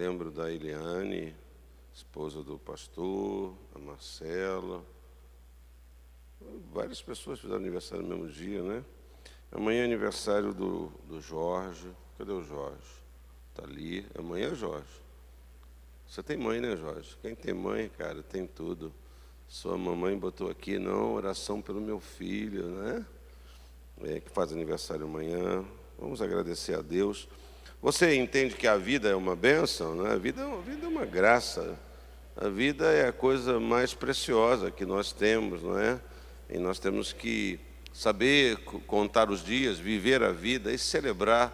lembro da Eliane, esposa do pastor, a Marcela. Várias pessoas fizeram aniversário no mesmo dia, né? Amanhã é aniversário do Jorge. Cadê o Jorge? Está ali. Amanhã é Jorge. Você tem mãe, né, Jorge? Quem tem mãe, cara, tem tudo. Sua mamãe botou aqui, não, oração pelo meu filho, né? Que faz aniversário amanhã. Vamos agradecer a Deus. Você entende que a vida é uma bênção, né? A vida é uma graça. A vida é a coisa mais preciosa que nós temos, não é? E nós temos que saber contar os dias, viver a vida e celebrar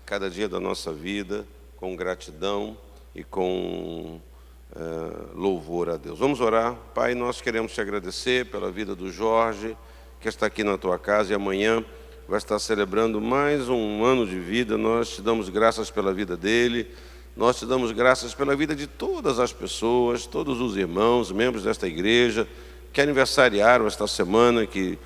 cada dia da nossa vida com gratidão e com louvor a Deus. Vamos orar. Pai, nós queremos te agradecer pela vida do Jorge, que está aqui na tua casa e amanhã vai estar celebrando mais um ano de vida. Nós te damos graças pela vida dele, nós te damos graças pela vida de todas as pessoas, todos os irmãos, membros desta igreja, que aniversariaram esta semana, que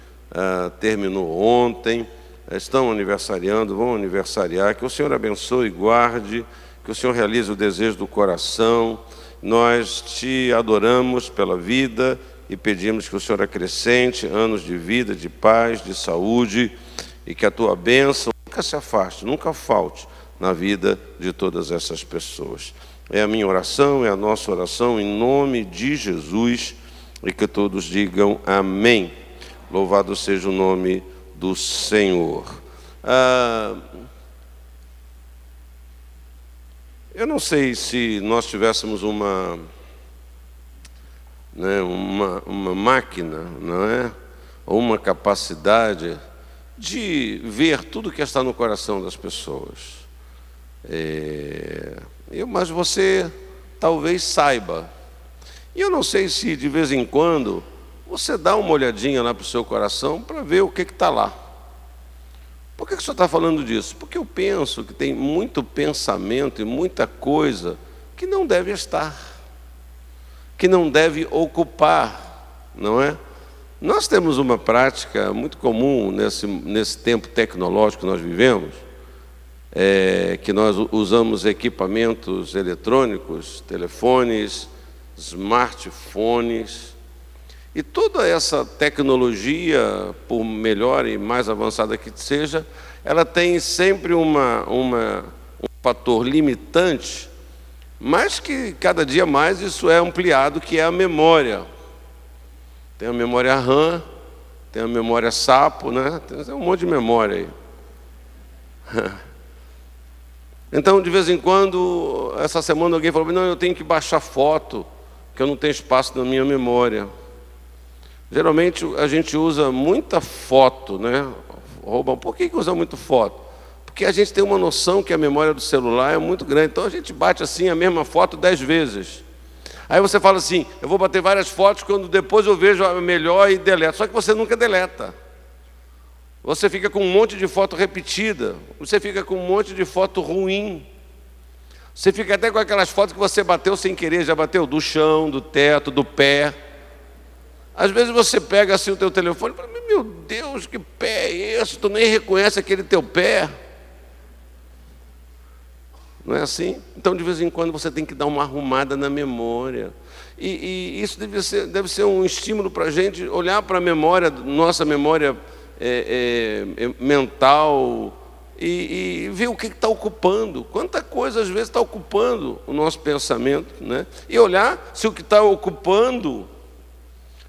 terminou ontem, estão aniversariando, vão aniversariar. Que o Senhor abençoe e guarde, que o Senhor realize o desejo do coração. Nós te adoramos pela vida e pedimos que o Senhor acrescente anos de vida, de paz, de saúde, e que a tua bênção nunca se afaste, nunca falte na vida de todas essas pessoas. É a minha oração, é a nossa oração, em nome de Jesus, e que todos digam amém. Louvado seja o nome do Senhor. Eu não sei se nós tivéssemos uma máquina, não é? Ou uma capacidade de ver tudo que está no coração das pessoas. Mas você talvez saiba. E eu não sei se de vez em quando você dá uma olhadinha lá para o seu coração para ver o que está lá. Por que o senhor está falando disso? Porque eu penso que tem muito pensamento e muita coisa que não deve estar, que não deve ocupar, não é? Nós temos uma prática muito comum nesse tempo tecnológico que nós vivemos, que nós usamos equipamentos eletrônicos, telefones, smartphones, e toda essa tecnologia, por melhor e mais avançada que seja, ela tem sempre um fator limitante, mas que cada dia mais isso é ampliado, que é a memória. Tem a memória RAM, tem a memória sapo, né? Tem um monte de memória aí. Então, de vez em quando, essa semana alguém falou: não, eu tenho que baixar foto, que eu não tenho espaço na minha memória. Geralmente a gente usa muita foto, né? Por que usa muito foto? Porque a gente tem uma noção que a memória do celular é muito grande, então a gente bate assim a mesma foto 10 vezes. Aí você fala assim: eu vou bater várias fotos, quando depois eu vejo a melhor e deleto. Só que você nunca deleta. Você fica com um monte de foto repetida, você fica com um monte de foto ruim. Você fica até com aquelas fotos que você bateu sem querer, já bateu do chão, do teto, do pé. Às vezes você pega assim o teu telefone e fala: meu Deus, que pé é esse? Tu nem reconhece aquele teu pé. Não é assim? Então, de vez em quando, você tem que dar uma arrumada na memória. E isso deve ser um estímulo para a gente olhar para a memória, nossa memória mental, e ver o que está ocupando. Quanta coisa, às vezes, está ocupando o nosso pensamento, né? E olhar se o que está ocupando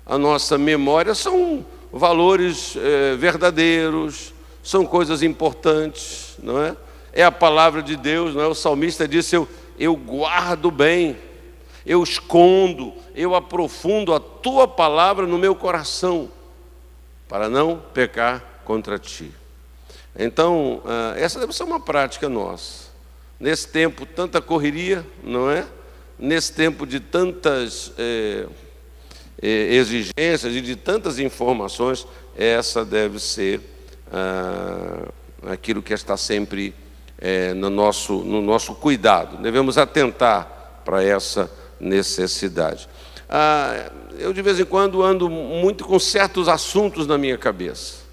a nossa memória são valores verdadeiros, são coisas importantes, não é? É a palavra de Deus, não é? O salmista disse: eu guardo bem, eu escondo, eu aprofundo a tua palavra no meu coração, para não pecar contra ti. Então, essa deve ser uma prática nossa. Nesse tempo, tanta correria, não é? Nesse tempo de tantas exigências e de tantas informações, essa deve ser aquilo que está sempre no nosso cuidado. Devemos atentar para essa necessidade. Eu, de vez em quando, ando muito com certos assuntos na minha cabeça,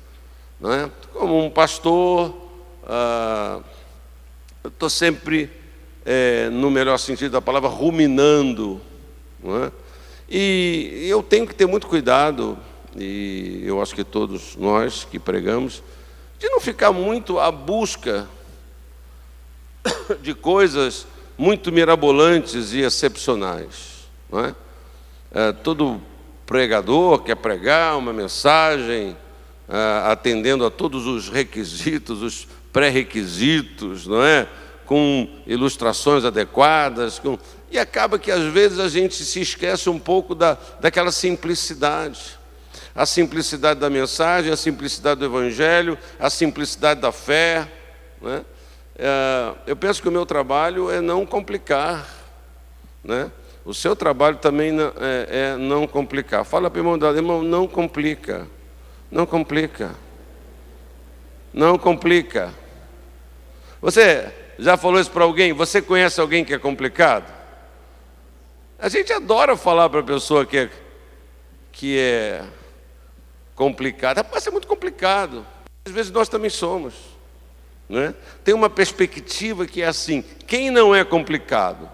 não é? Como um pastor, eu estou sempre no melhor sentido da palavra, ruminando, não é? E eu tenho que ter muito cuidado, e eu acho que todos nós que pregamos, de não ficar muito à busca de coisas muito mirabolantes e excepcionais, não é? Todo pregador quer pregar uma mensagem atendendo a todos os requisitos, os pré-requisitos, não é? Com ilustrações adequadas, e acaba que às vezes a gente se esquece um pouco daquela simplicidade. A simplicidade da mensagem, a simplicidade do Evangelho, a simplicidade da fé, né? Eu penso que o meu trabalho é não complicar, né? O seu trabalho também é não complicar. Fala para o irmão dela, irmão, não complica, não complica, não complica. Você já falou isso para alguém? Você conhece alguém que é complicado? A gente adora falar para a pessoa que é complicada. Pode ser muito complicado. Às vezes nós também somos, né? Tem uma perspectiva que é assim: quem não é complicado,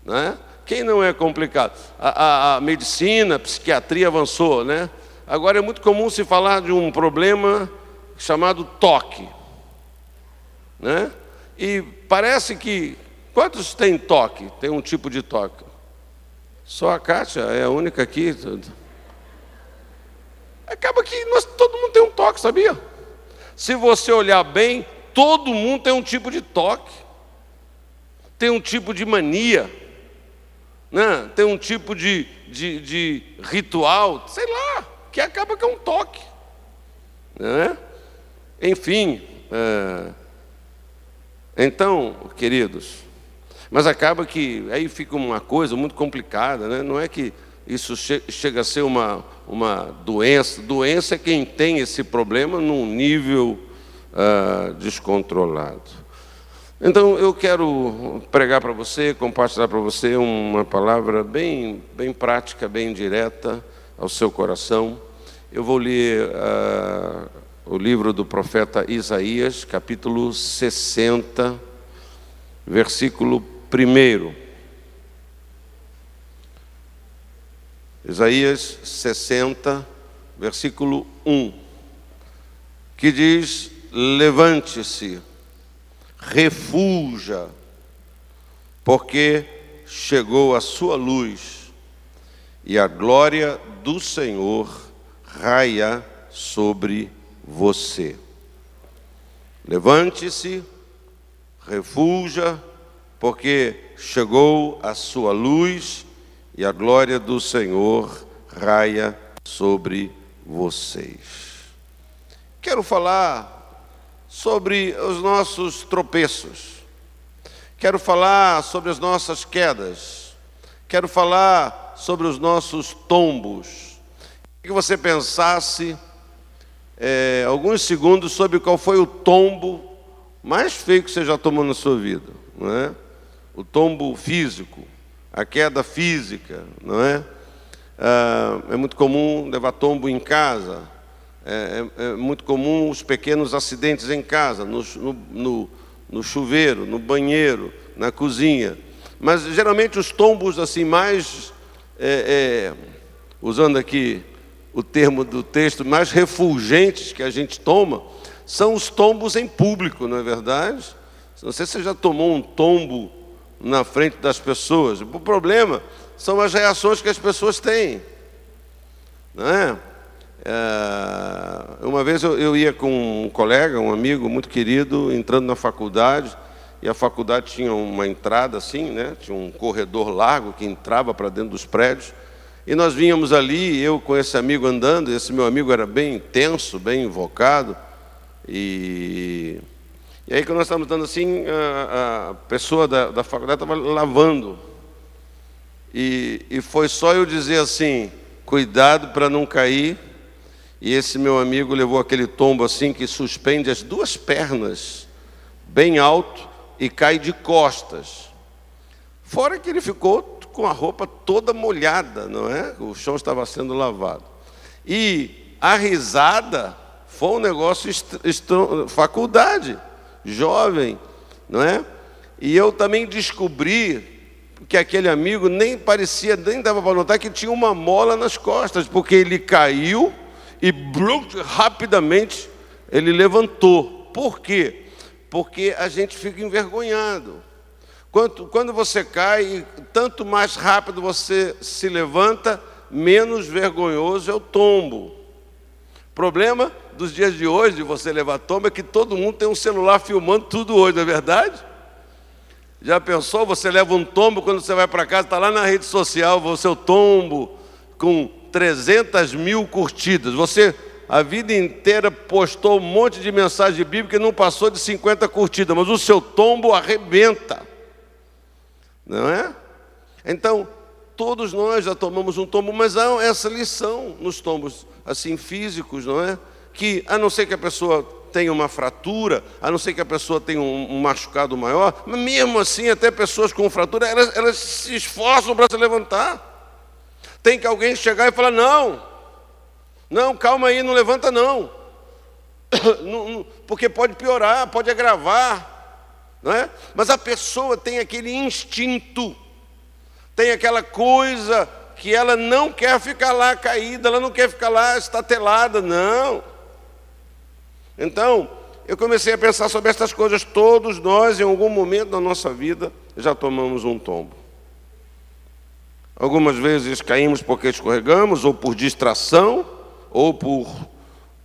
né? Quem não é complicado? A medicina, a psiquiatria avançou, né? Agora é muito comum se falar de um problema chamado toque, né? E parece que... Quantos tem toque? Tem um tipo de toque. Só a Kátia é a única aqui. Acaba que todo mundo tem um toque, sabia? Se você olhar bem, todo mundo tem um tipo de toque. Tem um tipo de mania, né? Tem um tipo de ritual, sei lá, que acaba que é um toque, né? Enfim, então, queridos, mas acaba que aí fica uma coisa muito complicada, né? Não é que isso chega a ser uma doença. Doença é quem tem esse problema num nível descontrolado. Então, eu quero pregar para você, compartilhar para você uma palavra bem prática, bem direta ao seu coração. Eu vou ler o livro do profeta Isaías, capítulo 60, versículo 1. Isaías 60, versículo 1, que diz: levante-se, refulja, porque chegou a sua luz, e a glória do Senhor raia sobre você. Levante-se, refulja, porque chegou a sua luz, e a glória do Senhor raia sobre vocês. Quero falar sobre os nossos tropeços. Quero falar sobre as nossas quedas. Quero falar sobre os nossos tombos. Que você pensasse alguns segundos sobre qual foi o tombo mais feio que você já tomou na sua vida, não é? O tombo físico, a queda física, não é? É muito comum levar tombo em casa. É muito comum os pequenos acidentes em casa, no chuveiro, no banheiro, na cozinha. Mas geralmente os tombos assim mais, usando aqui o termo do texto, mais refulgentes que a gente toma, são os tombos em público, não é verdade? Não sei se você já tomou um tombo na frente das pessoas. O problema são as reações que as pessoas têm, não é? Uma vez eu ia com um colega, um amigo muito querido, entrando na faculdade, e a faculdade tinha uma entrada assim, né? Tinha um corredor largo que entrava para dentro dos prédios, e nós vínhamos ali, eu com esse amigo andando. Esse meu amigo era bem intenso, bem invocado, e aí quando nós estávamos andando assim, a pessoa da faculdade estava lavando, e foi só eu dizer assim: cuidado para não cair. E esse meu amigo levou aquele tombo assim, que suspende as duas pernas bem alto e cai de costas. Fora que ele ficou com a roupa toda molhada, não é? O chão estava sendo lavado. E a risada foi um negócio faculdade, jovem, não é? E eu também descobri que aquele amigo nem dava para notar que tinha uma mola nas costas, porque ele caiu e rapidamente ele levantou. Por quê? Porque a gente fica envergonhado. Quando você cai, tanto mais rápido você se levanta, menos vergonhoso é o tombo. O problema dos dias de hoje, de você levar tombo, é que todo mundo tem um celular filmando tudo hoje, não é verdade? Já pensou? Você leva um tombo, quando você vai para casa, está lá na rede social, o seu tombo com 300 mil curtidas. Você, a vida inteira, postou um monte de mensagem bíblica e não passou de 50 curtidas, mas o seu tombo arrebenta. Não é? Então, todos nós já tomamos um tombo, mas há essa lição nos tombos assim físicos, não é? Que, a não ser que a pessoa tenha uma fratura, a não ser que a pessoa tenha um machucado maior, mas mesmo assim, até pessoas com fratura, elas se esforçam para se levantar. Tem que alguém chegar e falar, não, calma aí, não levanta não. Porque pode piorar, pode agravar. Não é? Mas a pessoa tem aquele instinto, tem aquela coisa que ela não quer ficar lá caída, ela não quer ficar lá estatelada, não. Então, eu comecei a pensar sobre essas coisas. Todos nós, em algum momento da nossa vida, já tomamos um tombo. Algumas vezes caímos porque escorregamos, ou por distração, ou por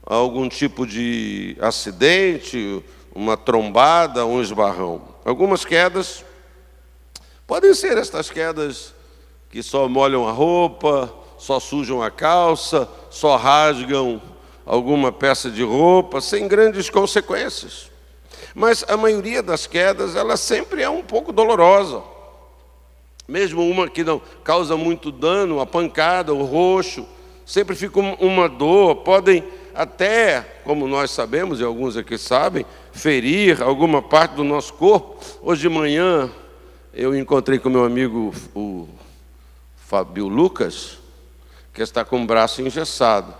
algum tipo de acidente, uma trombada, um esbarrão. Algumas quedas podem ser estas quedas que só molham a roupa, só sujam a calça, só rasgam alguma peça de roupa, sem grandes consequências. Mas a maioria das quedas, ela sempre é um pouco dolorosa. Mesmo uma que não causa muito dano, a pancada, o roxo, sempre fica uma dor. Podem até, como nós sabemos, e alguns aqui sabem, ferir alguma parte do nosso corpo. Hoje de manhã, eu encontrei com meu amigo, o Fábio Lucas, que está com o braço engessado.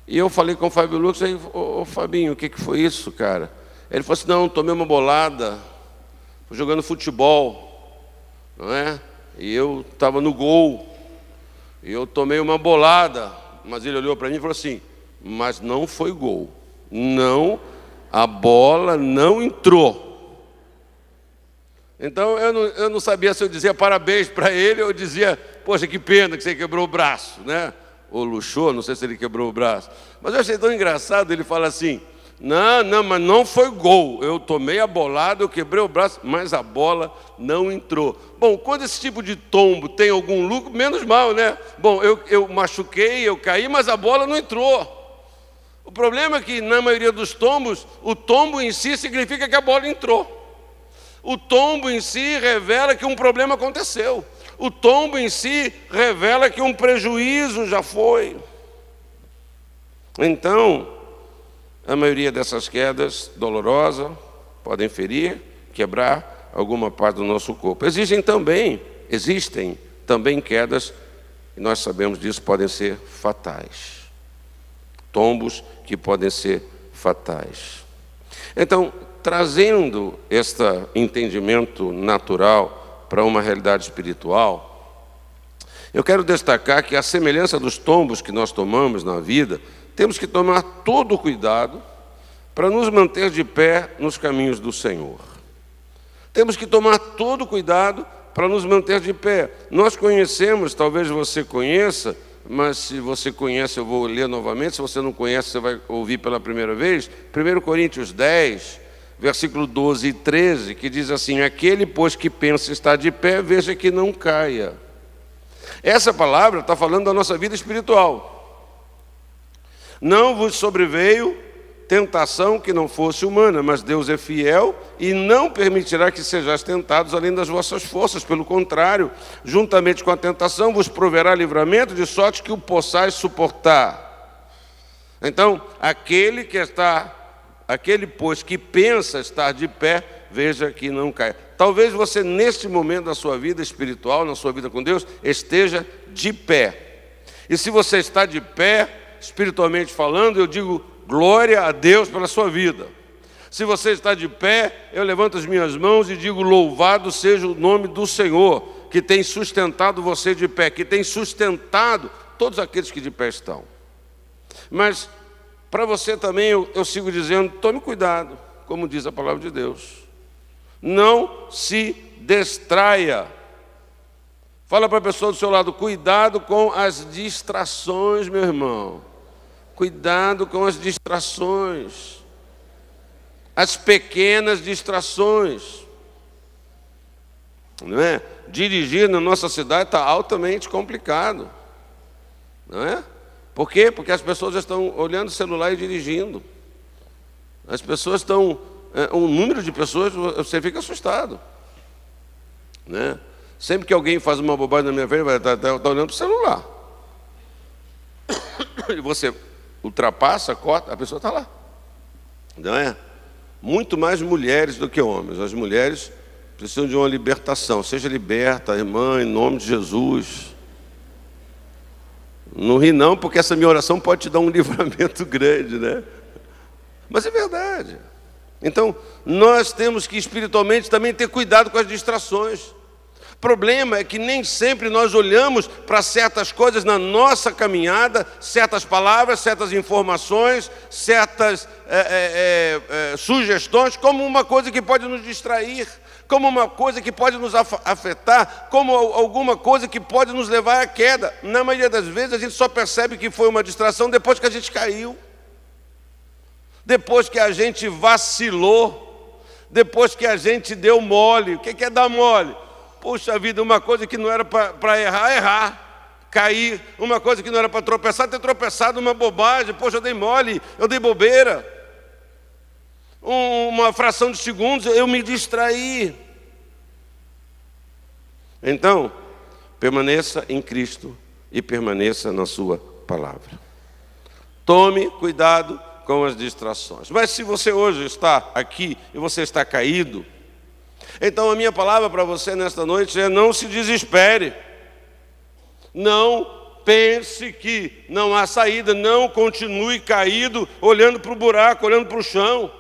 E eu falei com o Fábio Lucas, aí, ô Fabinho, o que foi isso, cara? Ele falou assim, não, tomei uma bolada, fui jogando futebol, não é? E eu estava no gol, e eu tomei uma bolada, mas ele olhou para mim e falou assim, mas não foi gol, não, a bola não entrou. Então eu não sabia se eu dizia parabéns para ele ou dizia, poxa, que pena que você quebrou o braço, né? Ou luxou, não sei se ele quebrou o braço. Mas eu achei tão engraçado, ele fala assim, não, mas não foi gol, eu tomei a bolada, eu quebrei o braço, mas a bola não entrou. Bom, quando esse tipo de tombo tem algum lucro, menos mal, né? Bom, eu machuquei, eu caí, mas a bola não entrou. O problema é que, na maioria dos tombos, o tombo em si significa que a bola entrou. O tombo em si revela que um problema aconteceu. O tombo em si revela que um prejuízo já foi. Então, a maioria dessas quedas dolorosas podem ferir, quebrar alguma parte do nosso corpo. Existem também quedas, e nós sabemos disso, podem ser fatais. Tombos que podem ser fatais. Então, trazendo este entendimento natural para uma realidade espiritual, eu quero destacar que, a semelhança dos tombos que nós tomamos na vida, temos que tomar todo o cuidado para nos manter de pé nos caminhos do Senhor. Temos que tomar todo o cuidado para nos manter de pé. Nós conhecemos, talvez você conheça, mas se você conhece eu vou ler novamente, se você não conhece você vai ouvir pela primeira vez, 1 Coríntios 10, versículo 12 e 13, que diz assim, aquele, pois, que pensa estar de pé, veja que não caia. Essa palavra está falando da nossa vida espiritual. Não vos sobreveio tentação que não fosse humana, mas Deus é fiel e não permitirá que sejais tentados além das vossas forças. Pelo contrário, juntamente com a tentação, vos proverá livramento, de sorte que o possais suportar. Então, aquele, pois, que pensa estar de pé, veja que não cai. Talvez você, neste momento da sua vida espiritual, na sua vida com Deus, esteja de pé. E se você está de pé, espiritualmente falando, eu digo glória a Deus pela sua vida. Se você está de pé, eu levanto as minhas mãos e digo: louvado seja o nome do Senhor, que tem sustentado você de pé, que tem sustentado todos aqueles que de pé estão. Mas para você também eu sigo dizendo: tome cuidado, como diz a palavra de Deus. Não se distraia. Fala para a pessoa do seu lado: cuidado com as distrações, meu irmão. Cuidado com as distrações. As pequenas distrações. Não é? Dirigir na nossa cidade está altamente complicado. Não é? Por quê? Porque as pessoas estão olhando o celular e dirigindo. As pessoas estão... um número de pessoas, você fica assustado. Né? Sempre que alguém faz uma bobagem na minha frente, vai estar olhando para o celular. E você ultrapassa, corta, a pessoa está lá. Não é? Muito mais mulheres do que homens. As mulheres precisam de uma libertação. Seja liberta, irmã, em nome de Jesus. Não ri não, porque essa minha oração pode te dar um livramento grande, né? Mas é verdade. Então, nós temos que espiritualmente também ter cuidado com as distrações. O problema é que nem sempre nós olhamos para certas coisas na nossa caminhada, certas palavras, certas informações, certas sugestões, como uma coisa que pode nos distrair, como uma coisa que pode nos afetar, como alguma coisa que pode nos levar à queda. Na maioria das vezes a gente só percebe que foi uma distração depois que a gente caiu, depois que a gente vacilou, depois que a gente deu mole. O que é dar mole? Puxa vida, uma coisa que não era para errar, cair. Uma coisa que não era para tropeçar, ter tropeçado, uma bobagem. Poxa, eu dei mole, eu dei bobeira. Uma fração de segundos, eu me distraí. Então, permaneça em Cristo e permaneça na sua palavra. Tome cuidado com as distrações. Mas se você hoje está aqui e você está caído, então a minha palavra para você nesta noite é: não se desespere. Não pense que não há saída. Não continue caído, olhando para o buraco, olhando para o chão.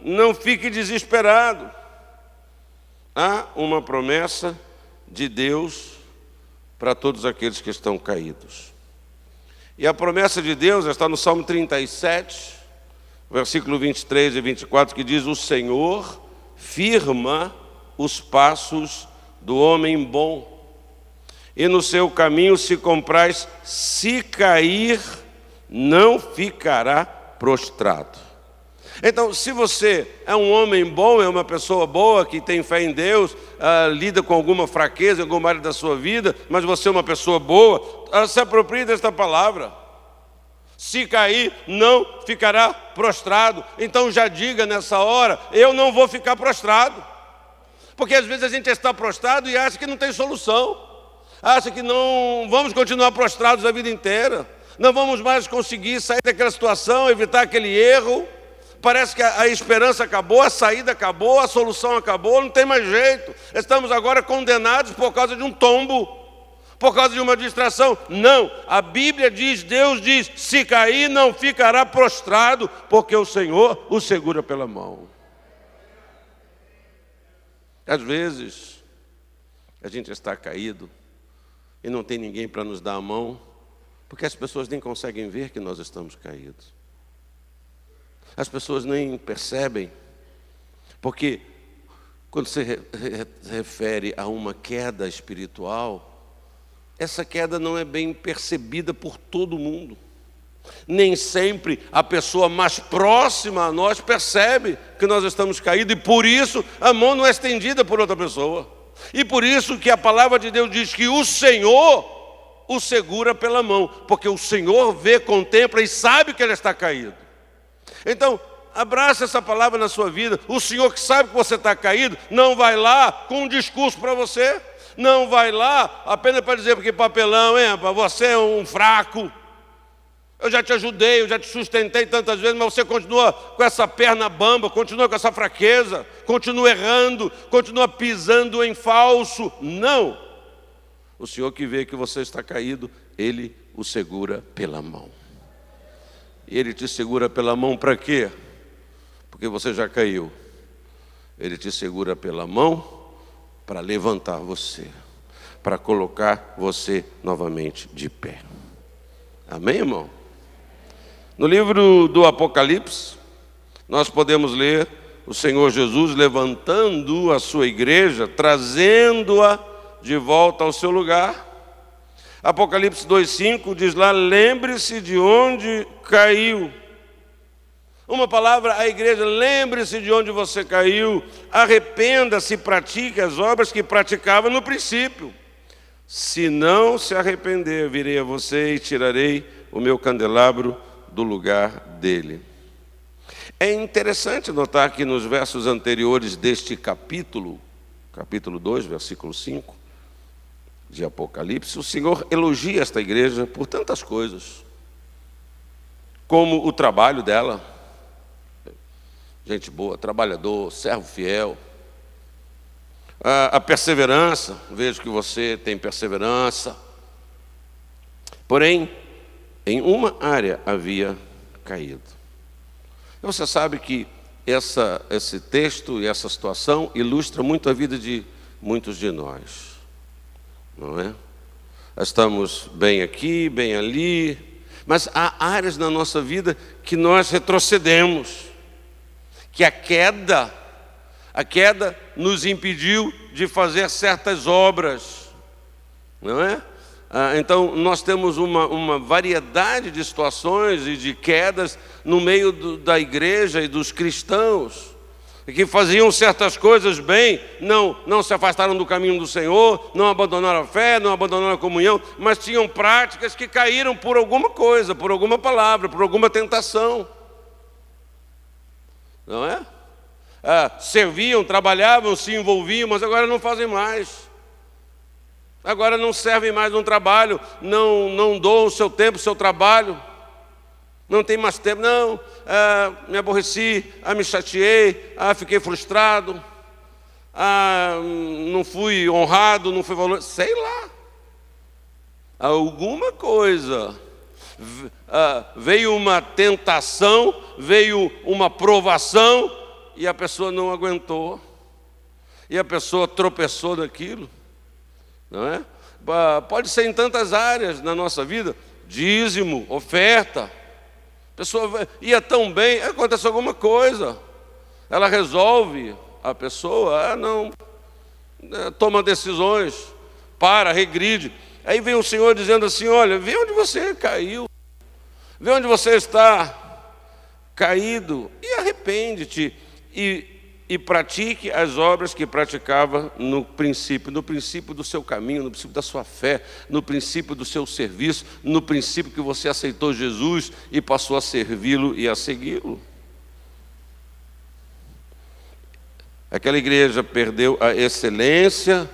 Não fique desesperado. Há uma promessa de Deus para todos aqueles que estão caídos. E a promessa de Deus está no Salmo 37, versículo 23 e 24, que diz: o Senhor firma os passos do homem bom, e no seu caminho se compraz, se cair, não ficará prostrado. Então, se você é um homem bom, é uma pessoa boa, que tem fé em Deus, lida com alguma fraqueza em alguma área da sua vida, mas você é uma pessoa boa, se aproprie desta palavra. Se cair, não ficará prostrado. Então já diga nessa hora: eu não vou ficar prostrado. Porque às vezes a gente está prostrado e acha que não tem solução. Acha que não vamos continuar prostrados a vida inteira. Não vamos mais conseguir sair daquela situação, evitar aquele erro. Parece que a esperança acabou, a saída acabou, a solução acabou, não tem mais jeito. Estamos agora condenados por causa de um tombo, por causa de uma distração. Não, a Bíblia diz, Deus diz: se cair não ficará prostrado, porque o Senhor o segura pela mão. Às vezes, a gente está caído e não tem ninguém para nos dar a mão, porque as pessoas nem conseguem ver que nós estamos caídos. As pessoas nem percebem, porque quando se refere a uma queda espiritual, essa queda não é bem percebida por todo mundo. Nem sempre a pessoa mais próxima a nós percebe que nós estamos caídos, e por isso a mão não é estendida por outra pessoa. E por isso que a palavra de Deus diz que o Senhor o segura pela mão, porque o Senhor vê, contempla e sabe que ele está caído. Então, abraça essa palavra na sua vida. O Senhor, que sabe que você está caído, não vai lá com um discurso para você. Não vai lá apenas para dizer: porque papelão, você é um fraco. Eu já te ajudei, eu já te sustentei tantas vezes, mas você continua com essa perna bamba, continua com essa fraqueza, continua errando, continua pisando em falso. Não. O Senhor, que vê que você está caído, Ele o segura pela mão. E Ele te segura pela mão para quê? Porque você já caiu. Ele te segura pela mão para levantar você, para colocar você novamente de pé. Amém, irmão? No livro do Apocalipse, nós podemos ler o Senhor Jesus levantando a sua igreja, trazendo-a de volta ao seu lugar. Apocalipse 2,5 diz lá: lembre-se de onde caiu. Uma palavra à igreja: lembre-se de onde você caiu, arrependa-se e pratique as obras que praticava no princípio. Se não se arrepender, virei a você e tirarei o meu candelabro do lugar dele. É interessante notar que nos versos anteriores deste capítulo 2, versículo 5, de Apocalipse, o Senhor elogia esta igreja por tantas coisas, como o trabalho dela, gente boa, trabalhador, servo fiel, a perseverança, vejo que você tem perseverança, porém, em uma área havia caído. E você sabe que esse texto e essa situação ilustra muito a vida de muitos de nós, não é? Estamos bem aqui, bem ali, mas há áreas na nossa vida que nós retrocedemos, que a queda nos impediu de fazer certas obras, não é? Então nós temos uma variedade de situações e de quedas no meio da igreja e dos cristãos, que faziam certas coisas bem, não se afastaram do caminho do Senhor, não abandonaram a fé, não abandonaram a comunhão, mas tinham práticas que caíram por alguma coisa, por alguma palavra, por alguma tentação, não é? Serviam, trabalhavam, se envolviam, mas agora não fazem mais. Agora não servem mais no trabalho, não doam o seu tempo, o seu trabalho, não tem mais tempo, me aborreci, me chateei, fiquei frustrado, não fui honrado, não fui valorizado, sei lá. Alguma coisa, veio uma tentação, veio uma provação, e a pessoa não aguentou, e a pessoa tropeçou naquilo. Não é? Pode ser em tantas áreas na nossa vida, dízimo, oferta. A pessoa ia tão bem, acontece alguma coisa, ela resolve, a pessoa toma decisões, regride. Aí vem o Senhor dizendo assim: olha, vê onde você caiu, vê onde você está caído, e arrepende-te, e pratique as obras que praticava no princípio do seu caminho, no princípio da sua fé, no princípio do seu serviço, no princípio que você aceitou Jesus e passou a servi-lo e a segui-lo. Aquela igreja perdeu a excelência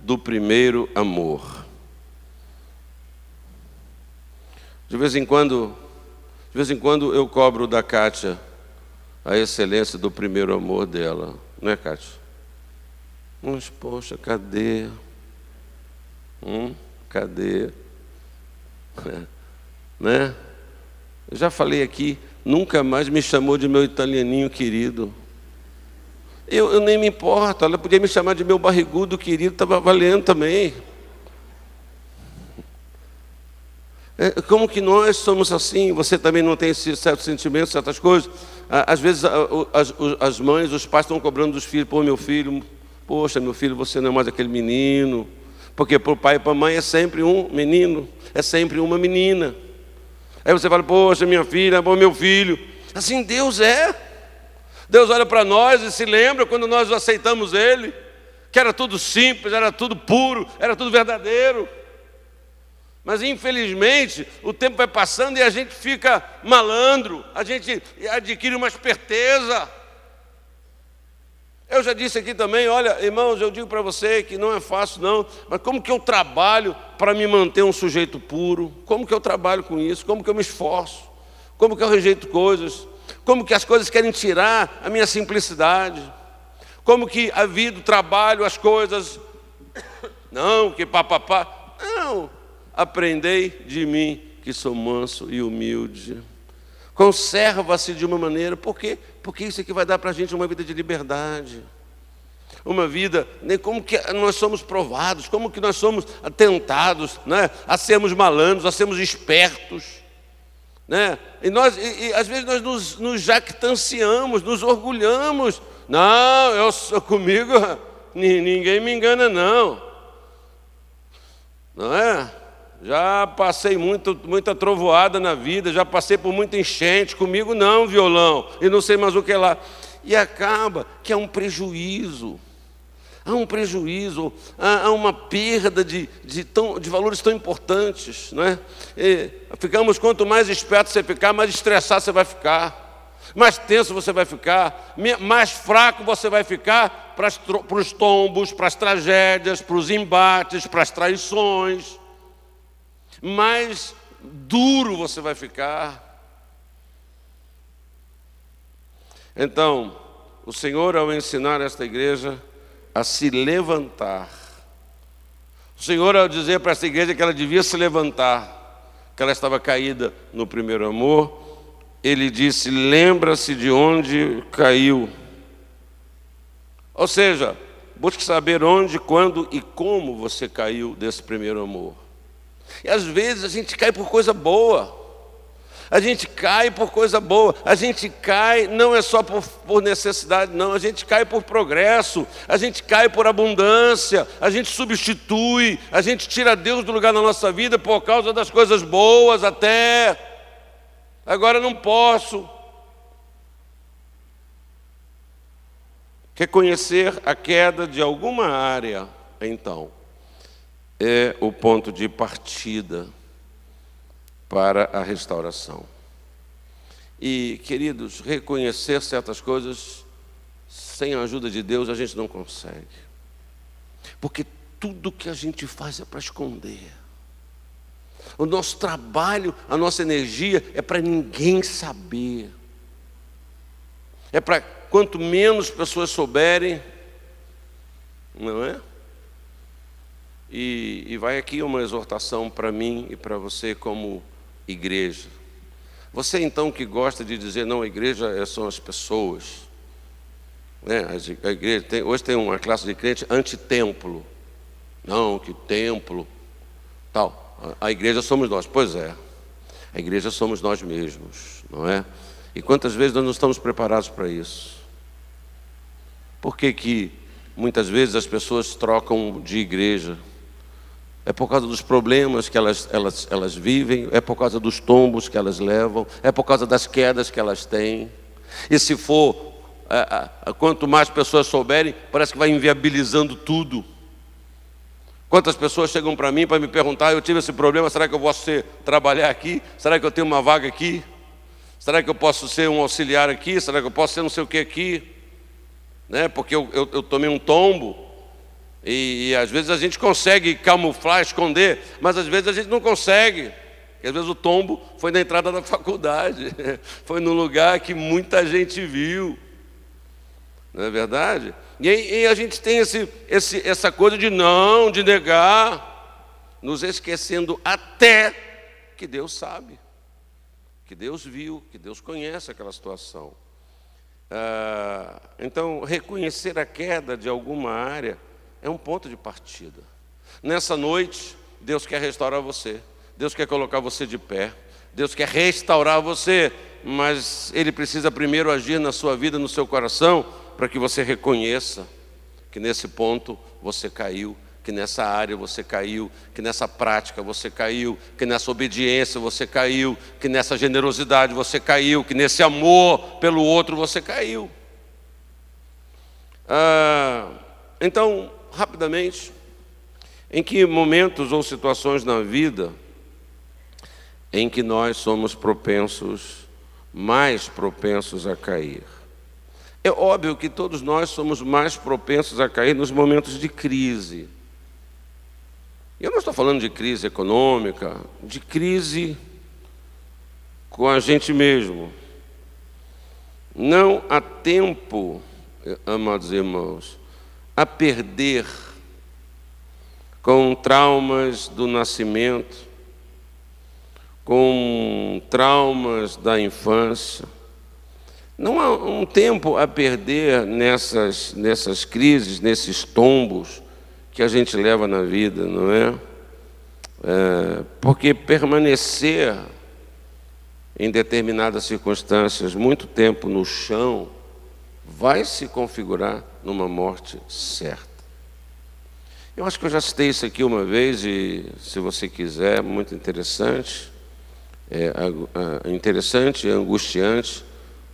do primeiro amor. De vez em quando eu cobro da Kátia a excelência do primeiro amor dela, não é, Kátia? Mas, poxa, cadê? Cadê? Né? Eu já falei aqui, nunca mais me chamou de meu italianinho querido. Eu nem me importo, ela podia me chamar de meu barrigudo querido, estava valendo também. Como que nós somos assim? Você também não tem esse certo sentimento, certas coisas? Às vezes as mães, os pais estão cobrando dos filhos: pô, meu filho, poxa, meu filho, você não é mais aquele menino. Porque para o pai e para a mãe é sempre um menino, é sempre uma menina. Aí você fala: poxa, minha filha, bom, meu filho. Assim Deus é. Deus olha para nós e se lembra quando nós aceitamos Ele, que era tudo simples, era tudo puro, era tudo verdadeiro. Mas infelizmente o tempo vai passando e a gente fica malandro, a gente adquire uma esperteza. Eu já disse aqui também: olha, irmãos, eu digo para você que não é fácil não, mas como que eu trabalho para me manter um sujeito puro? Como que eu trabalho com isso? Como que eu me esforço? Como que eu rejeito coisas? Como que as coisas querem tirar a minha simplicidade? Como que a vida, o trabalho, as coisas... Não, que papapá... Não... Aprendei de mim, que sou manso e humilde. Conserva-se de uma maneira. Por quê? Porque isso aqui vai dar para a gente uma vida de liberdade. Uma vida, nem como que nós somos provados, como que nós somos tentados, né, a sermos malandros, a sermos espertos, né? E às vezes nós nos jactanciamos, nos orgulhamos. Não, comigo ninguém me engana, não. Não é? Já passei muita trovoada na vida, já passei por muita enchente, comigo não, violão, e não sei mais o que lá. E acaba que há um prejuízo. Há um prejuízo, há uma perda de valores tão importantes, não é? Ficamos, quanto mais esperto você ficar, mais estressado você vai ficar, mais tenso você vai ficar, mais fraco você vai ficar para os tombos, para as tragédias, para os embates, para as traições, mais duro você vai ficar. Então, o Senhor, ao ensinar esta igreja a se levantar, o Senhor, ao dizer para essa igreja que ela devia se levantar, que ela estava caída no primeiro amor, Ele disse: lembra-se de onde caiu. Ou seja, busque saber onde, quando e como você caiu desse primeiro amor. E às vezes a gente cai por coisa boa. A gente cai por coisa boa, a gente cai não é só por necessidade, não, a gente cai por progresso, a gente cai por abundância, a gente substitui, a gente tira Deus do lugar na nossa vida por causa das coisas boas até. Agora não posso. Reconhecer a queda de alguma área, então, é o ponto de partida para a restauração. E, queridos, reconhecer certas coisas sem a ajuda de Deus a gente não consegue. Porque tudo que a gente faz é para esconder. O nosso trabalho, a nossa energia é para ninguém saber. É para quanto menos pessoas souberem, não é? E vai aqui uma exortação para mim e para você como igreja. Você então que gosta de dizer, não, a igreja são as pessoas, né? A igreja hoje tem uma classe de crente antitemplo. Não, que templo, tal. A igreja somos nós. Pois é, a igreja somos nós mesmos, não é? E quantas vezes nós não estamos preparados para isso? Por que muitas vezes as pessoas trocam de igreja? É por causa dos problemas que elas vivem, é por causa dos tombos que elas levam, é por causa das quedas que elas têm. E se for, quanto mais pessoas souberem, parece que vai inviabilizando tudo. Quantas pessoas chegam para mim para me perguntar, eu tive esse problema, será que eu posso trabalhar aqui? Será que eu tenho uma vaga aqui? Será que eu posso ser um auxiliar aqui? Será que eu posso ser não sei o que aqui? Né? Porque eu tomei um tombo. E às vezes a gente consegue camuflar, esconder, mas às vezes a gente não consegue. Porque às vezes o tombo foi na entrada da faculdade, foi num lugar que muita gente viu. Não é verdade? E a gente tem essa coisa de não, de negar, nos esquecendo até que Deus sabe, que Deus viu, que Deus conhece aquela situação. Então, reconhecer a queda de alguma área é um ponto de partida. Nessa noite, Deus quer restaurar você. Deus quer colocar você de pé. Deus quer restaurar você. Mas Ele precisa primeiro agir na sua vida, no seu coração, para que você reconheça que nesse ponto você caiu, que nessa área você caiu, que nessa prática você caiu, que nessa obediência você caiu, que nessa generosidade você caiu, que nesse amor pelo outro você caiu. Então, rapidamente, em que momentos ou situações na vida em que nós somos mais propensos a cair? É óbvio que todos nós somos mais propensos a cair nos momentos de crise. Eu não estou falando de crise econômica, de crise com a gente mesmo. Não há tempo, amados irmãos, a perder com traumas do nascimento, com traumas da infância. Não há um tempo a perder nessas crises, nesses tombos que a gente leva na vida, não é? Porque permanecer em determinadas circunstâncias muito tempo no chão vai se configurar numa morte certa. Eu acho que eu já citei isso aqui uma vez e, se você quiser, muito interessante, interessante e angustiante,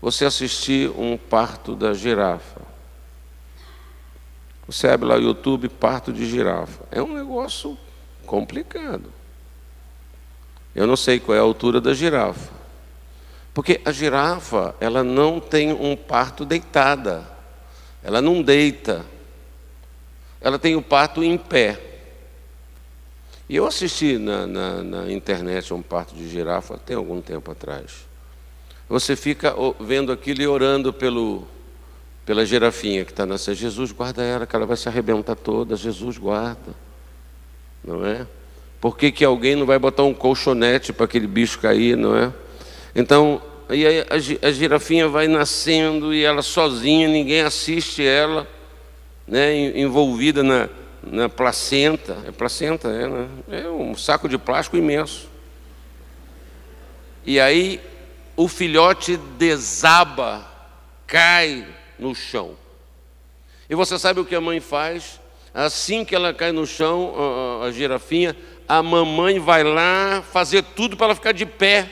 você assistir um parto da girafa. Você abre lá o YouTube, parto de girafa. É um negócio complicado. Eu não sei qual é a altura da girafa. Porque a girafa, ela não tem um parto deitada. Ela não deita. Ela tem o parto em pé. E eu assisti na internet um parto de girafa até algum tempo atrás. Você fica vendo aquilo e orando pela girafinha que está nascendo. Jesus, guarda ela, que ela vai se arrebentar toda. Jesus, guarda. Não é? Por que alguém não vai botar um colchonete para aquele bicho cair, não é? Então, aí a girafinha vai nascendo e ela sozinha, ninguém assiste ela, né, envolvida na placenta. É placenta, né? É um saco de plástico imenso. E aí o filhote desaba, cai no chão. E você sabe o que a mãe faz? Assim que ela cai no chão, a girafinha, a mamãe vai lá fazer tudo para ela ficar de pé.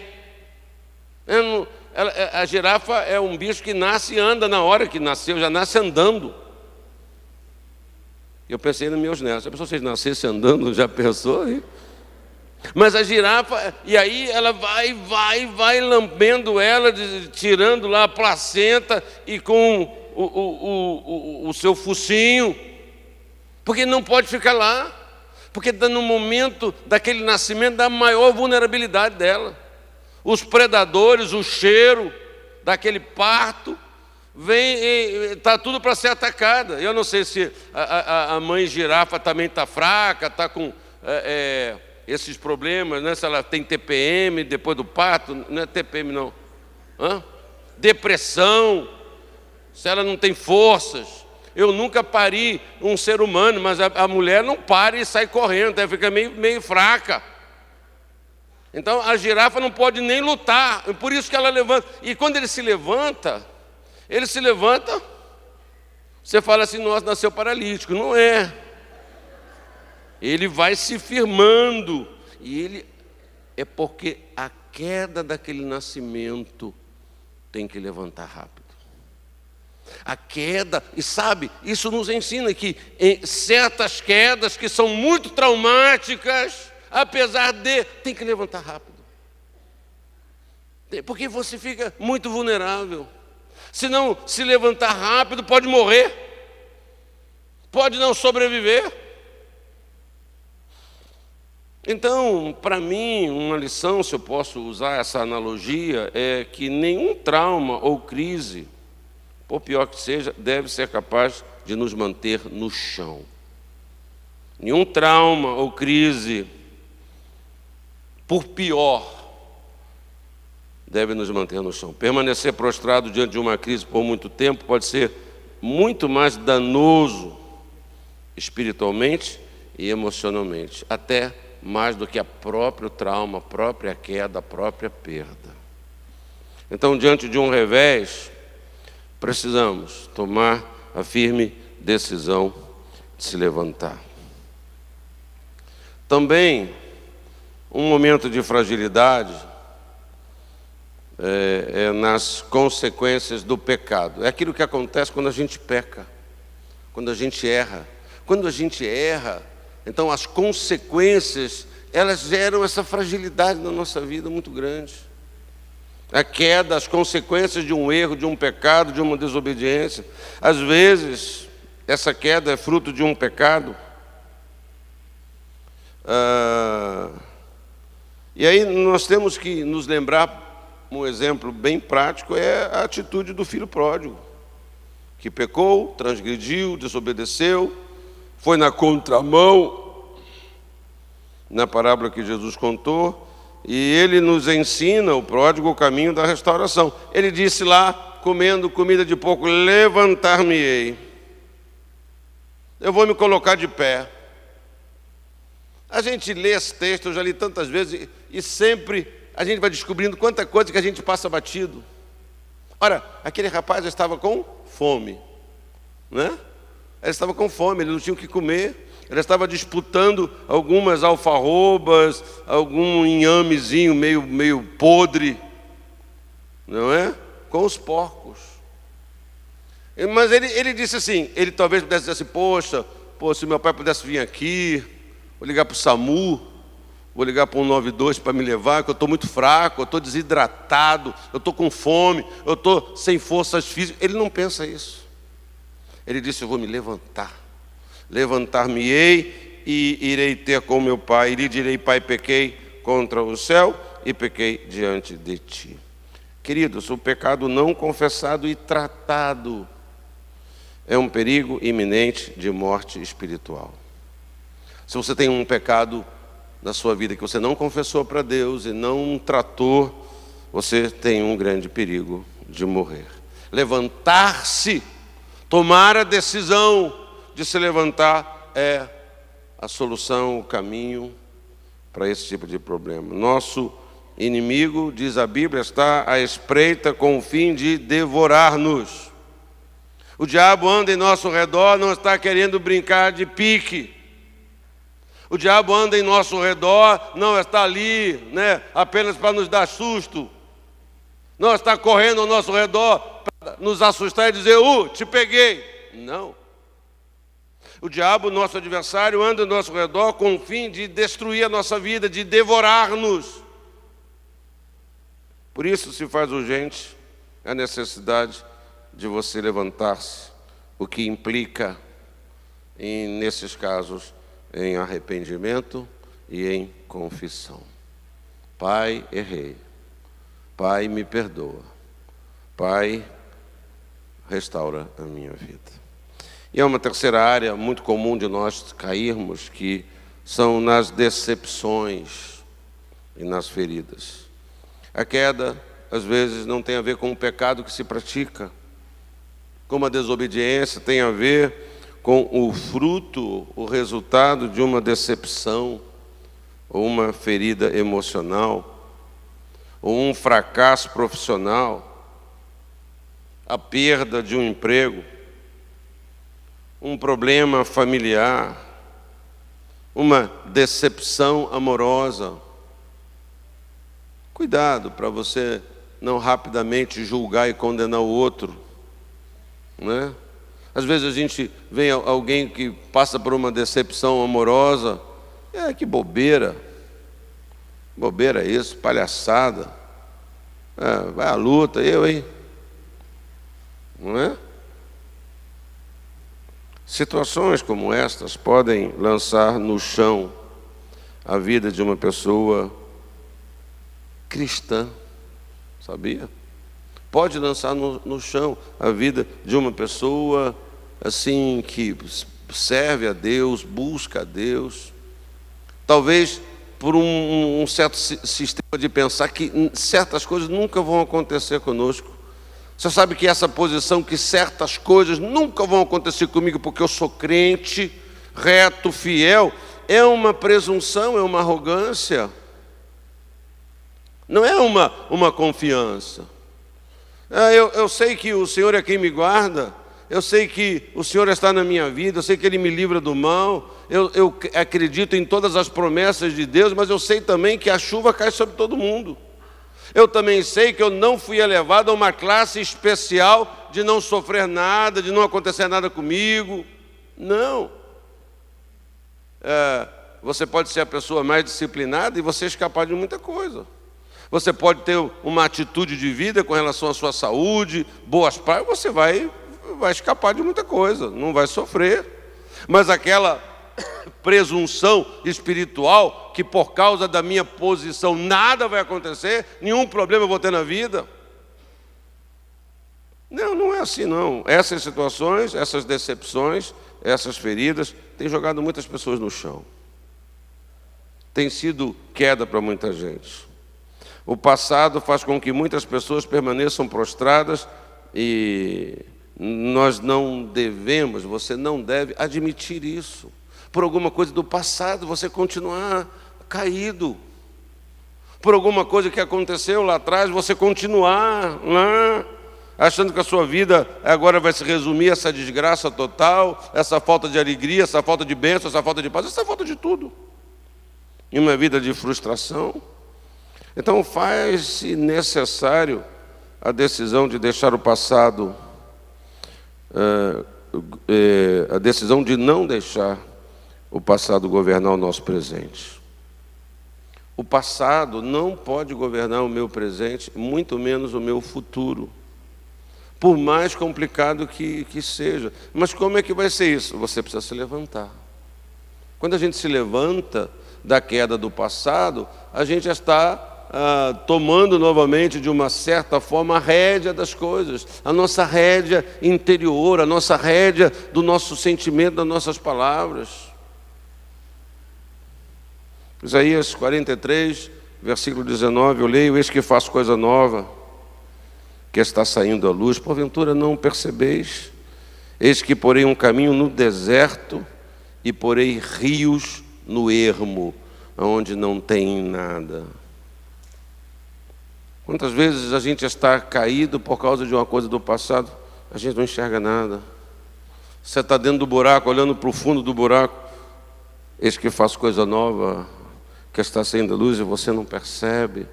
A girafa é um bicho que nasce e anda na hora que nasceu, já nasce andando. Eu pensei nos meus netos. Se vocês nascessem andando, já pensou? Hein? Mas a girafa, e aí ela vai lambendo ela, tirando lá a placenta e com o seu focinho, porque não pode ficar lá, porque no momento daquele nascimento da maior vulnerabilidade dela. Os predadores, o cheiro daquele parto, está tudo para ser atacada. Eu não sei se a mãe girafa também está fraca, está com esses problemas, né? Se ela tem TPM depois do parto, não é TPM não. Depressão, se ela não tem forças. Eu nunca pari um ser humano, mas a mulher não para e sai correndo, ela fica meio fraca. Então a girafa não pode nem lutar, por isso que ela levanta. E quando ele se levanta, você fala assim, nossa, nasceu paralítico. Não é. Ele vai se firmando. E é porque a queda daquele nascimento tem que levantar rápido. A queda, e sabe, isso nos ensina que em certas quedas que são muito traumáticas, apesar de, tem que levantar rápido. Porque você fica muito vulnerável. Se não se levantar rápido, pode morrer. Pode não sobreviver. Então, para mim, uma lição, se eu posso usar essa analogia, é que nenhum trauma ou crise, por pior que seja, deve ser capaz de nos manter no chão. Nenhum trauma ou crise, por pior, deve nos manter no chão. Permanecer prostrado diante de uma crise por muito tempo pode ser muito mais danoso espiritualmente e emocionalmente, até mais do que a próprio trauma, a própria queda, a própria perda. Então, diante de um revés, precisamos tomar a firme decisão de se levantar. Também, um momento de fragilidade é nas consequências do pecado. É aquilo que acontece quando a gente peca, quando a gente erra. Quando a gente erra, então as consequências, elas geram essa fragilidade na nossa vida muito grande. A queda, as consequências de um erro, de um pecado, de uma desobediência. Às vezes, essa queda é fruto de um pecado. E aí nós temos que nos lembrar, um exemplo bem prático é a atitude do filho pródigo, que pecou, transgrediu, desobedeceu, foi na contramão, na parábola que Jesus contou, e ele nos ensina, o pródigo, o caminho da restauração. Ele disse lá, comendo comida de porco: levantar-me-ei, eu vou me colocar de pé. A gente lê esse texto, eu já li tantas vezes, e sempre a gente vai descobrindo quanta coisa que a gente passa batido. Ora, aquele rapaz já estava com fome, né? Ele estava com fome, ele não tinha o que comer. Ele estava disputando algumas alfarrobas, algum inhamezinho meio podre, não é? Com os porcos. Mas ele disse assim, ele talvez pudesse dizer assim: poxa, se meu pai pudesse vir aqui, vou ligar para o SAMU, vou ligar para o 192 para me levar, que eu estou muito fraco, eu estou desidratado, eu estou com fome, eu estou sem forças físicas. Ele não pensa isso. Ele disse: eu vou me levantar-me-ei e irei ter com meu pai, e lhe direi: pai, pequei contra o céu e pequei diante de ti. Queridos, o pecado não confessado e tratado é um perigo iminente de morte espiritual. Se você tem um pecado na sua vida que você não confessou para Deus e não tratou, você tem um grande perigo de morrer. Levantar-se, tomar a decisão de se levantar, é a solução, o caminho para esse tipo de problema. Nosso inimigo, diz a Bíblia, está à espreita com o fim de devorar-nos. O diabo anda em nosso redor, não está querendo brincar de pique. O diabo anda em nosso redor, não está ali, né, apenas para nos dar susto. Não está correndo ao nosso redor para nos assustar e dizer: te peguei. Não. O diabo, nosso adversário, anda ao nosso redor com o fim de destruir a nossa vida, de devorar-nos. Por isso se faz urgente a necessidade de você levantar-se, o que implica, nesses casos, em arrependimento e em confissão. Pai, errei. Pai, me perdoa. Pai, restaura a minha vida. E é uma terceira área muito comum de nós cairmos, que são nas decepções e nas feridas. A queda, às vezes, não tem a ver com o pecado que se pratica, como a desobediência tem a ver com o fruto, o resultado de uma decepção, ou uma ferida emocional, ou um fracasso profissional, a perda de um emprego, um problema familiar, uma decepção amorosa. Cuidado para você não rapidamente julgar e condenar o outro, né? Às vezes a gente vê alguém que passa por uma decepção amorosa, que bobeira, isso, palhaçada, vai à luta, hein? Não é? Situações como estas podem lançar no chão a vida de uma pessoa cristã, sabia? Pode lançar no chão a vida de uma pessoa assim que serve a Deus, busca a Deus, talvez por um certo sistema de pensar que certas coisas nunca vão acontecer conosco. Você sabe que essa posição, que certas coisas nunca vão acontecer comigo porque eu sou crente, reto, fiel, é uma presunção, é uma arrogância, não é uma confiança. Eu sei que o Senhor é quem me guarda, eu sei que o Senhor está na minha vida, eu sei que Ele me livra do mal, eu acredito em todas as promessas de Deus, mas eu sei também que a chuva cai sobre todo mundo. Eu também sei que eu não fui elevado a uma classe especial de não sofrer nada, de não acontecer nada comigo. Não. Você pode ser a pessoa mais disciplinada e você escapar de muita coisa. Você pode ter uma atitude de vida com relação à sua saúde, boas práticas, você vai escapar de muita coisa, não vai sofrer. Mas aquela presunção espiritual que por causa da minha posição nada vai acontecer, nenhum problema eu vou ter na vida. Não é assim não. Essas situações, essas decepções, essas feridas têm jogado muitas pessoas no chão. Tem sido queda para muita gente. O passado faz com que muitas pessoas permaneçam prostradas e nós não devemos, você não deve admitir isso. Por alguma coisa do passado, você continuar caído. Por alguma coisa que aconteceu lá atrás, você continuar lá, achando que a sua vida agora vai se resumir a essa desgraça total, essa falta de alegria, essa falta de bênção, essa falta de paz, essa falta de tudo. E uma vida de frustração. Então faz-se necessário a decisão de deixar o passado, a decisão de não deixar o passado governar o nosso presente. O passado não pode governar o meu presente, muito menos o meu futuro. Por mais complicado que seja. Mas como é que vai ser isso? Você precisa se levantar. Quando a gente se levanta da queda do passado, a gente já está tomando novamente, de uma certa forma, a rédea das coisas, a nossa rédea interior, a nossa rédea do nosso sentimento, das nossas palavras. Isaías 43, versículo 19, eu leio: eis que faço coisa nova, que está saindo à luz, porventura não percebeis? Eis que porei um caminho no deserto e porei rios no ermo, onde não tem nada. Quantas vezes a gente está caído por causa de uma coisa do passado, a gente não enxerga nada. Você está dentro do buraco, olhando para o fundo do buraco, eis que faço coisa nova, que está saindo à luz, e você não percebe,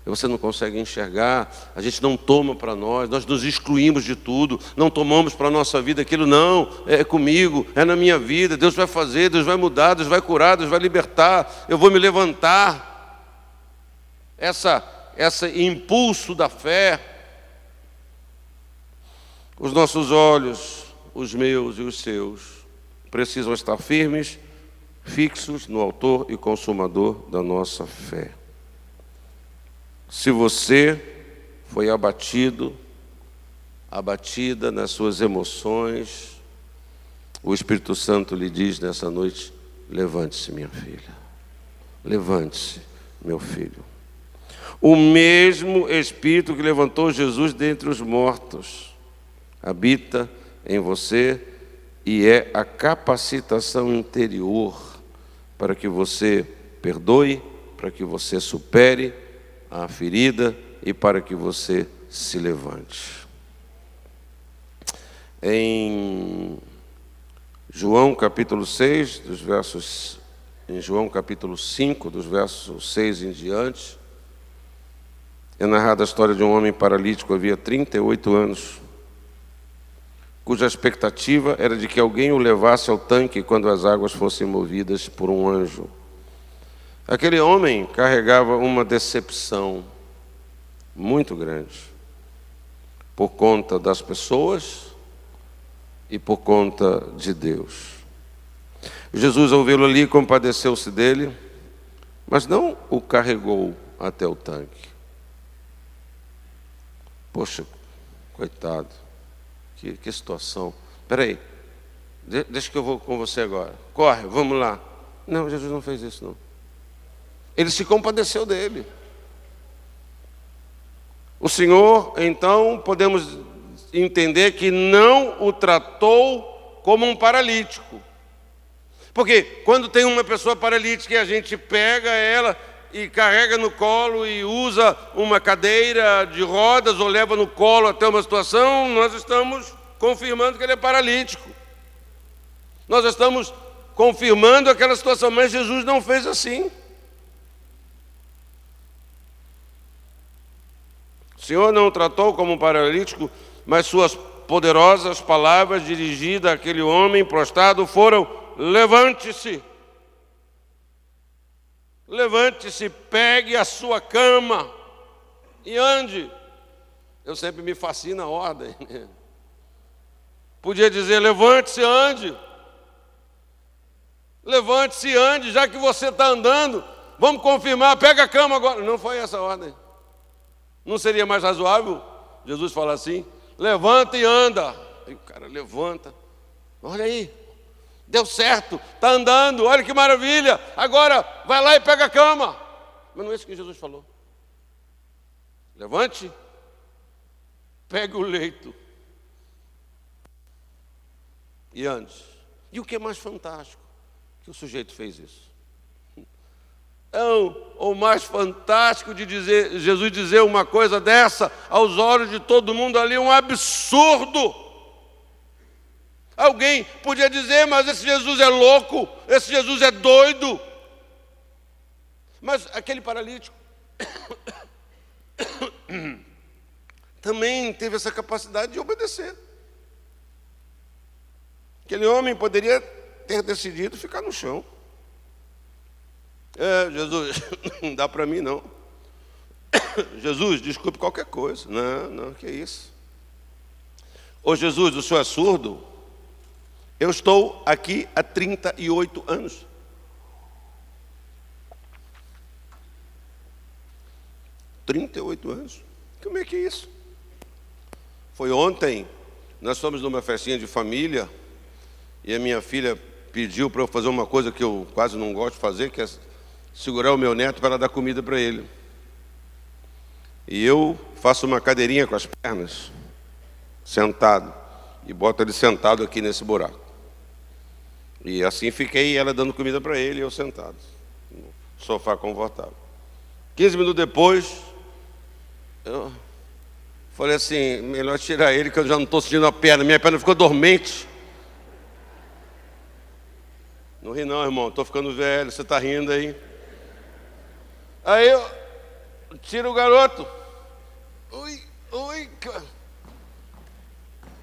e você não consegue enxergar. A gente não toma para nós nos excluímos de tudo, não tomamos para a nossa vida aquilo. Não, é comigo, é na minha vida, Deus vai fazer, Deus vai mudar, Deus vai curar, Deus vai libertar, eu vou me levantar. Esse impulso da fé. Os nossos olhos, os meus e os seus, precisam estar firmes, fixos no autor e consumador da nossa fé. Se você foi abatida nas suas emoções, o Espírito Santo lhe diz nessa noite: levante-se, minha filha, levante-se, meu filho. O mesmo Espírito que levantou Jesus dentre os mortos habita em você e é a capacitação interior para que você perdoe, para que você supere a ferida e para que você se levante. Em João capítulo 6, em João capítulo 5, dos versos 6 em diante, é narrada a história de um homem paralítico, havia 38 anos, cuja expectativa era de que alguém o levasse ao tanque quando as águas fossem movidas por um anjo. Aquele homem carregava uma decepção muito grande, por conta das pessoas e por conta de Deus. Jesus, ao vê-lo ali, compadeceu-se dele, mas não o carregou até o tanque. Poxa, coitado, que situação. Espera aí, deixa que eu vou com você agora. Corre, vamos lá. Não, Jesus não fez isso, não. Ele se compadeceu dele. O Senhor, então, podemos entender que não o tratou como um paralítico. Porque quando tem uma pessoa paralítica e a gente pega ela e carrega no colo e usa uma cadeira de rodas ou leva no colo até uma situação, nós estamos confirmando que ele é paralítico. Nós estamos confirmando aquela situação, mas Jesus não fez assim. O Senhor não o tratou como um paralítico, mas suas poderosas palavras dirigidas àquele homem prostrado foram: levante-se. Levante-se, pegue a sua cama e ande. Eu sempre me fascina a ordem. Podia dizer: levante-se, ande. Levante-se e ande, já que você está andando, vamos confirmar, pega a cama agora. Não foi essa a ordem. Não seria mais razoável Jesus falar assim: levanta e anda. Aí o cara levanta, olha aí, deu certo, está andando, olha que maravilha, agora vai lá e pega a cama. Mas não é isso que Jesus falou. Levante, pegue o leito e ande. E o que é mais fantástico? Que o sujeito fez isso. Então, o mais fantástico de Jesus dizer uma coisa dessa, aos olhos de todo mundo ali, um absurdo. Alguém podia dizer, mas esse Jesus é louco, esse Jesus é doido. Mas aquele paralítico também teve essa capacidade de obedecer. Aquele homem poderia ter decidido ficar no chão. Jesus, não dá para mim não. Jesus, desculpe qualquer coisa. Não, que isso. Ô Jesus, o senhor é surdo? Eu estou aqui há 38 anos. 38 anos? Como é que é isso? Foi ontem, nós fomos numa festinha de família, e a minha filha pediu para eu fazer uma coisa que eu quase não gosto de fazer, que é segurar o meu neto para dar comida para ele. E eu faço uma cadeirinha com as pernas, sentado, e boto ele sentado aqui nesse buraco. E assim fiquei, ela dando comida para ele e eu sentado, no sofá confortável. 15 minutos depois, eu falei assim, melhor tirar ele que eu já não estou sentindo a perna, minha perna ficou dormente. Não ri não, irmão, estou ficando velho, você está rindo aí. Aí eu tiro o garoto. Oi,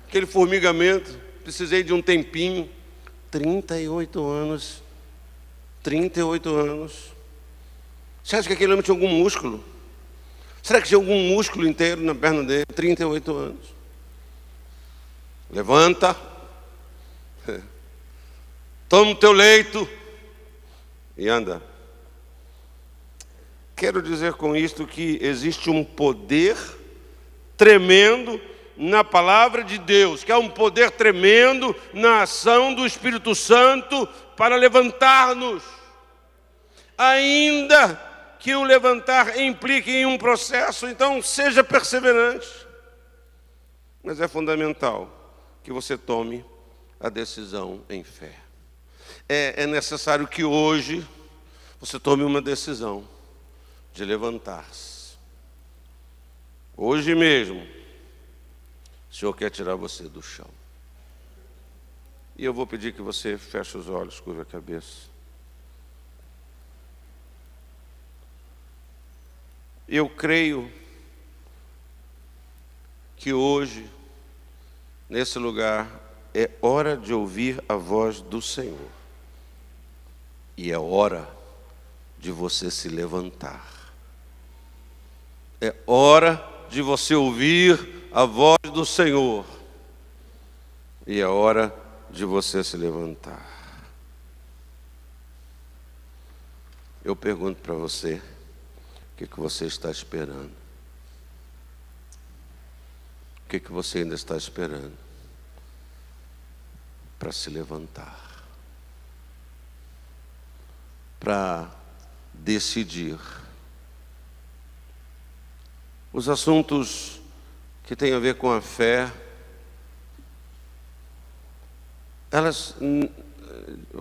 aquele formigamento, precisei de um tempinho. 38 anos. 38 anos. Você acha que aquele homem tinha algum músculo? Será que tinha algum músculo inteiro na perna dele? 38 anos. Levanta. Toma o teu leito e anda. Quero dizer com isto que existe um poder tremendo na palavra de Deus, que é um poder tremendo na ação do Espírito Santo para levantar-nos. Ainda que o levantar implique em um processo, então seja perseverante. Mas é fundamental que você tome a decisão em fé. É necessário que hoje você tome uma decisão de levantar-se. Hoje mesmo, o Senhor quer tirar você do chão. E eu vou pedir que você feche os olhos, curve a cabeça. Eu creio que hoje, nesse lugar, é hora de ouvir a voz do Senhor. E é hora de você se levantar. É hora de você ouvir a voz do Senhor. E é hora de você se levantar. Eu pergunto para você, o que você está esperando? O que você ainda está esperando para se levantar? Para decidir. Os assuntos que têm a ver com a fé, elas,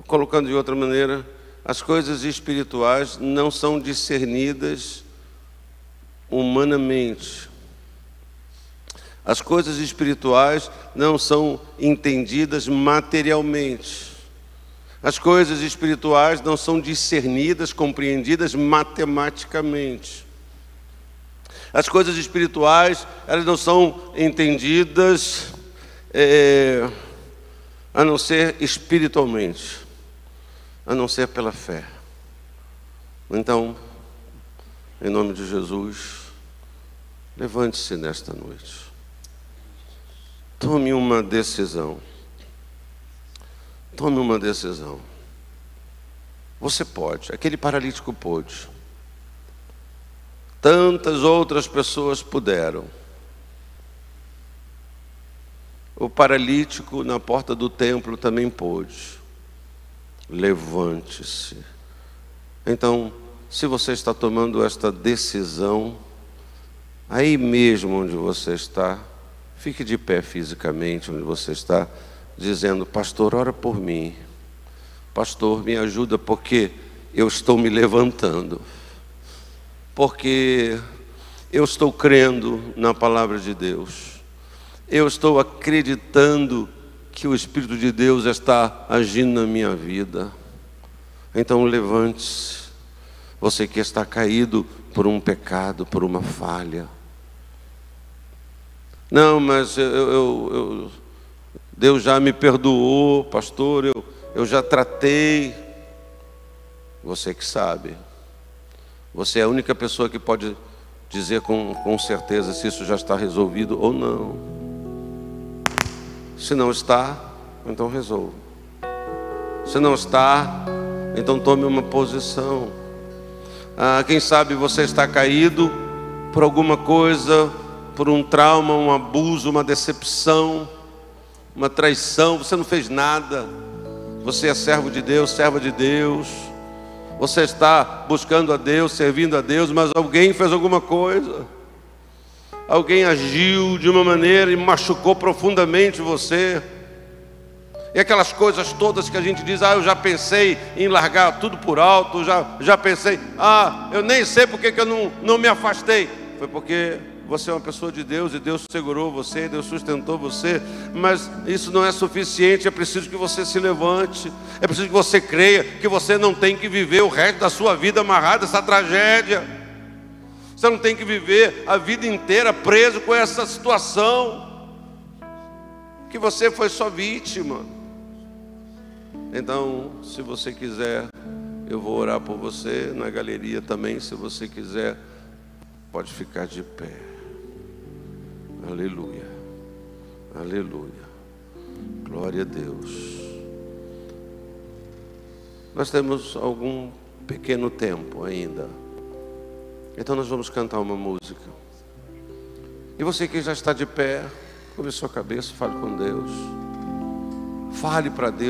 colocando de outra maneira, as coisas espirituais não são discernidas humanamente. As coisas espirituais não são entendidas materialmente. As coisas espirituais não são discernidas, compreendidas matematicamente. As coisas espirituais, elas não são entendidas a não ser espiritualmente, a não ser pela fé. Então, em nome de Jesus, levante-se nesta noite. Tome uma decisão. Tome uma decisão. Você pode, aquele paralítico pôde. Tantas outras pessoas puderam. O paralítico na porta do templo também pôde. Levante-se. Então, se você está tomando esta decisão, Aí mesmo onde você está, fique de pé fisicamente onde você está, dizendo: pastor, ora por mim. Pastor, me ajuda porque eu estou me levantando. Porque eu estou crendo na palavra de Deus. Eu estou acreditando que o Espírito de Deus está agindo na minha vida. Então levante-se. Você que está caído por um pecado, por uma falha. Não, mas Deus já me perdoou, pastor, eu já tratei. Você que sabe. Você é a única pessoa que pode dizer com certeza se isso já está resolvido ou não. Se não está, então resolva. Se não está, então tome uma posição. Quem sabe você está caído por alguma coisa, por um trauma, um abuso, uma decepção, uma traição. Você não fez nada. Você é servo de Deus, serva de Deus. Você está buscando a Deus, servindo a Deus, mas alguém fez alguma coisa. Alguém agiu de uma maneira e machucou profundamente você. E aquelas coisas todas que a gente diz: eu já pensei em largar tudo por alto, já pensei, eu nem sei porque que eu não me afastei. Foi porque você é uma pessoa de Deus e Deus segurou você, Deus sustentou você. Mas isso não é suficiente, é preciso que você se levante. É preciso que você creia que você não tem que viver o resto da sua vida amarrado a essa tragédia. Você não tem que viver a vida inteira preso com essa situação, que você foi só vítima. Então, se você quiser, eu vou orar por você na galeria também. Se você quiser, pode ficar de pé. Aleluia, aleluia, glória a Deus. Nós temos algum pequeno tempo ainda, então nós vamos cantar uma música. E você que já está de pé, curve sua cabeça, fale com Deus. Fale para Deus.